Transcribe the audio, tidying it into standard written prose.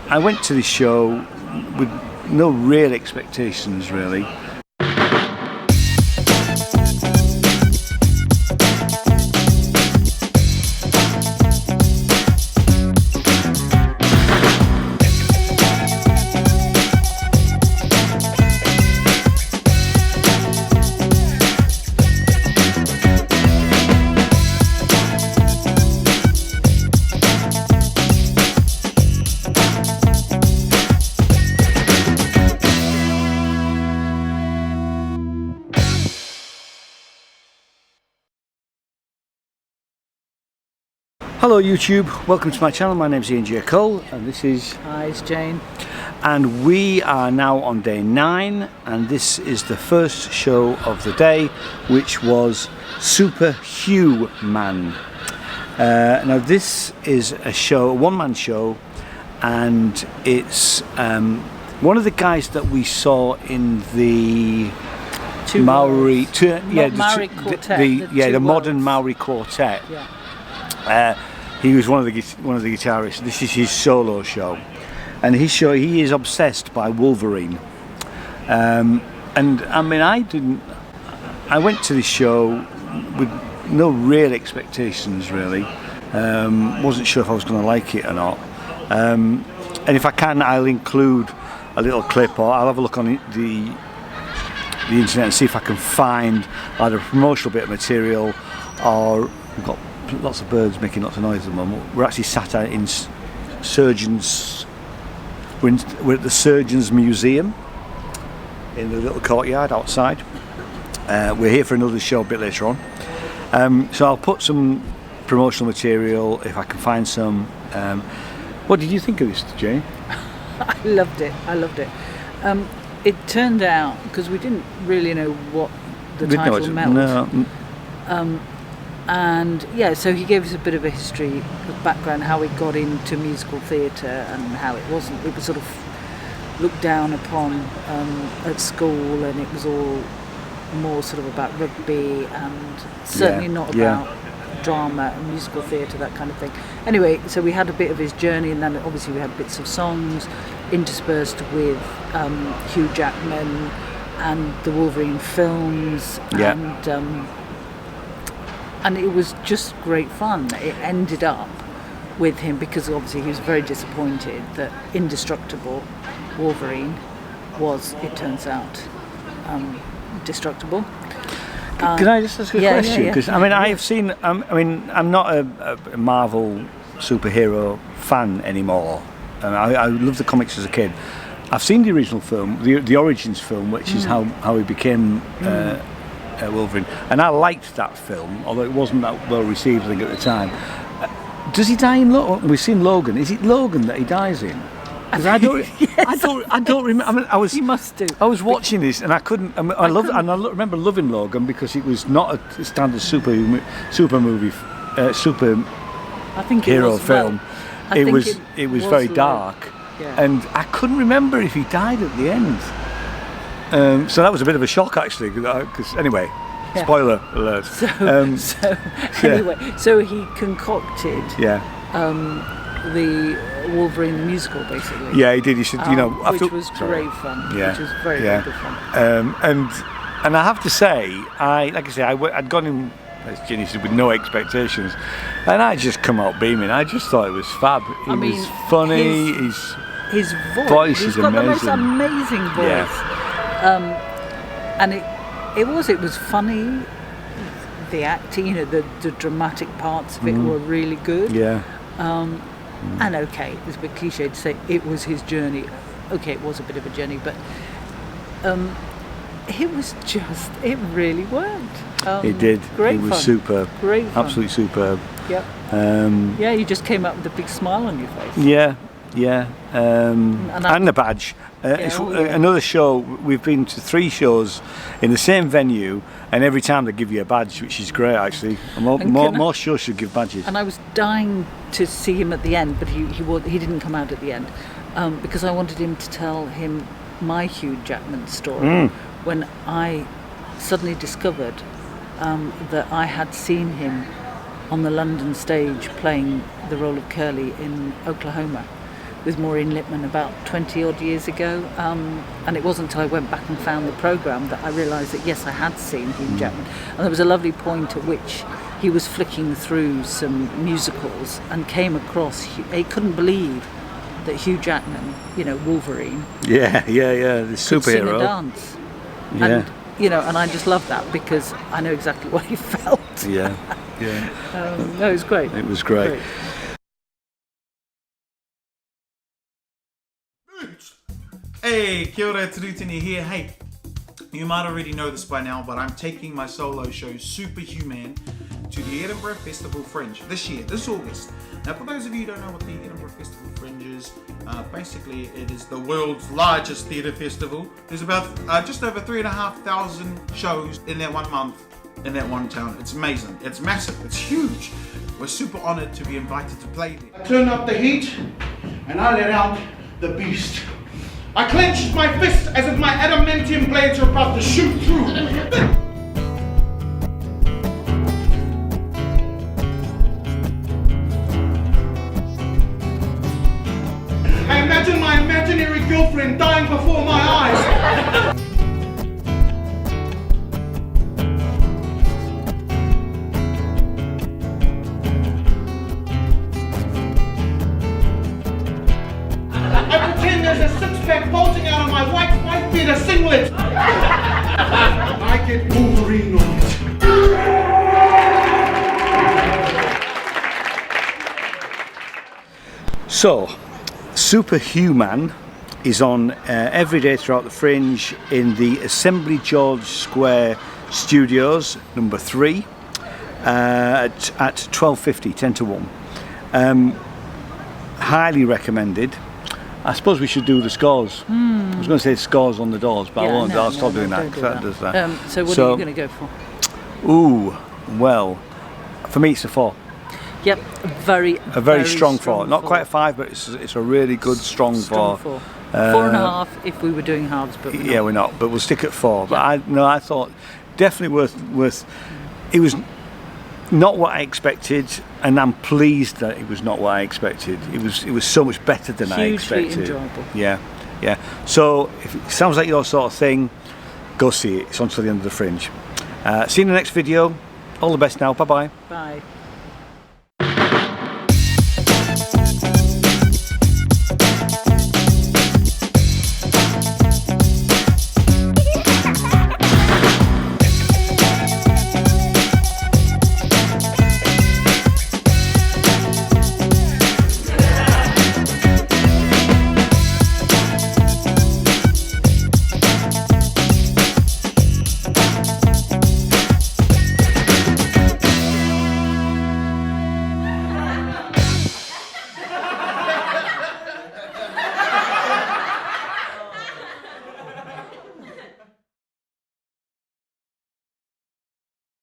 I went to this show with no real expectations, really. Hello YouTube, welcome to my channel. My name's Ian J. Cole and this is... Hi, it's Jane. And we are now on day 9 and this is the first show of the day, which was Super Hugh-Man. Now this is a show, a one-man show, and it's one of the guys that we saw in the Maori, Maori quartet, the modern Maori quartet. Yeah. He was one of the guitarists. This is his solo show, and he is obsessed by Wolverine. And I mean, I went to this show with no real expectations, really. Wasn't sure if I was going to like it or not. And if I can, I'll include a little clip, or I'll have a look on the internet and see if I can find either a promotional bit of material, or we've got lots of birds making lots of noise at the moment. We're actually sat out in we're at the Surgeons Museum in the little courtyard outside. We're here for another show a bit later on. So I'll put some promotional material if I can find some. What did you think of this, Jane? I loved it. It turned out, because we didn't really know what the title meant. No. And yeah, so he gave us a bit of a history, of background, how he got into musical theatre and how it was sort of looked down upon at school, and it was all more sort of about rugby and certainly not about drama and musical theatre, that kind of thing. Anyway, so we had a bit of his journey, and then obviously we had bits of songs interspersed with Hugh Jackman and the Wolverine films, and it was just great fun. It ended up with him, because obviously he was very disappointed that Indestructible Wolverine was, it turns out, destructible. Can I just ask a question? Because I mean, I have seen. I'm not a Marvel superhero fan anymore. I loved the comics as a kid. I've seen the original film, the Origins film, which is how he became Wolverine, and I liked that film, although it wasn't that well received, I think, at the time. Does he die in Logan? We've seen Logan. Is it Logan that he dies in? Because I don't remember. I mean, He must do. I was watching this and I couldn't. I remember loving Logan because it was not a standard super movie, I think hero film. It was very dark, and I couldn't remember if he died at the end. So that was a bit of a shock, actually. Because anyway, spoiler alert. So he concocted the Wolverine the musical, basically. Yeah, he did. He should, which was great fun. Yeah, which was very good fun. And I have to say, I'd gone in, as Ginny said, with no expectations, and I just come out beaming. I just thought it was fab. He was funny. His voice He's is got amazing. the most amazing voice. Yeah. And it was funny. The acting, the dramatic parts of it were really good. Yeah. And okay, it's a bit cliche to say it was his journey. Okay, it was a bit of a journey, but it really worked. It did. Great It was fun. superb. Great fun. Absolutely superb. Yep. You just came up with a big smile on your face. Yeah. And the badge. Another show. We've been to 3 shows in the same venue, and every time they give you a badge, which is great, actually. More shows should give badges. And I was dying to see him at the end, but he didn't come out at the end, because I wanted him to tell him my Hugh Jackman story when I suddenly discovered that I had seen him on the London stage playing the role of Curly in Oklahoma. with Maureen Lipman about 20 odd years ago, and it wasn't until I went back and found the programme that I realised that yes, I had seen Hugh Jackman, and there was a lovely point at which he was flicking through some musicals and came across, he couldn't believe that Hugh Jackman, you know, Wolverine, the superhero, could sing and dance. Yeah. And, you know, and I just love that because I know exactly what he felt. Yeah. No, it was great. It was great. Hey, kia ora, Turutini here. Hey, you might already know this by now, but I'm taking my solo show, Super Hugh-Man, to the Edinburgh Fringe this year, this August. Now, for those of you who don't know what the Edinburgh Festival Fringe is, basically it is the world's largest theatre festival. There's about just over 3,500 shows in that 1 month, in that one town. It's amazing. It's massive. It's huge. We're super honoured to be invited to play there. I turned up the heat and I let out the beast. I clenched my fists as if my adamantium blades are about to shoot through. I imagine my imaginary girlfriend dying before my eyes. I pretend there's a six-pack bulging out of my white beater singlet. I get Wolverine on it. So, Super Hugh-Man is on every day throughout the Fringe in the Assembly George Square Studios, number 3, at 12:50, 10 to 1. Highly recommended. I suppose we should do the scores. I was going to say scores on the doors, but I won't. I'll stop doing that because that does that. So what are you going to go for? Ooh, well, for me it's a 4. Yep, a very strong 4. Not quite a 5, but it's a really good strong 4. 4.5 if we were doing halves, but we're not. Yeah, we're not, but we'll stick at 4. But I thought definitely worth. It was not what I expected, and I'm pleased that it was not what I expected. It was so much better than I expected. Hugely enjoyable. Yeah. So if it sounds like your sort of thing, go see it. It's on till the end of the Fringe. See you in the next video. All the best now. Bye bye. Bye.